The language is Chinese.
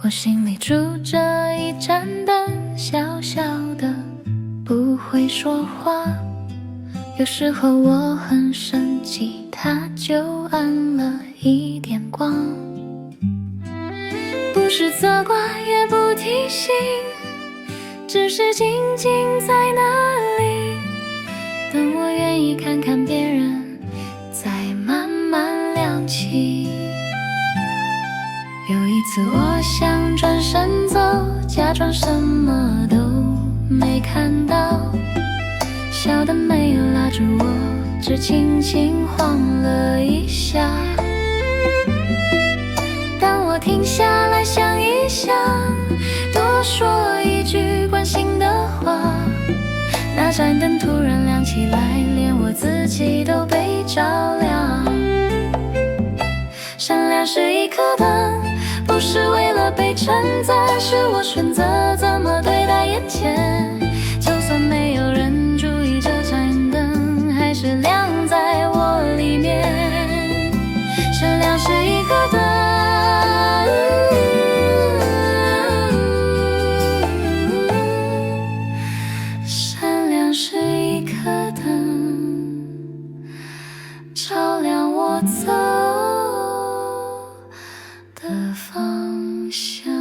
我心里住着一盏灯，小小的，不会说话。有时候我很生气，它就暗了一点光。不是责怪，也不提醒，只是静静在那里，等我愿意看看别人，再慢慢亮起。有一次我想转身走，假装什么都没看到，小灯没有拉住我，只轻轻晃了一下。当我停下来想一想，多说一句关心的话，那盏灯突然亮起来，连我自己都被照亮。闪亮是一颗灯，不是为了被称赞，是我选择怎么对待眼前。就算没有人注意，这盏灯还是亮在我里面。闪亮是一颗灯，闪亮是一颗灯，照亮我走的方向。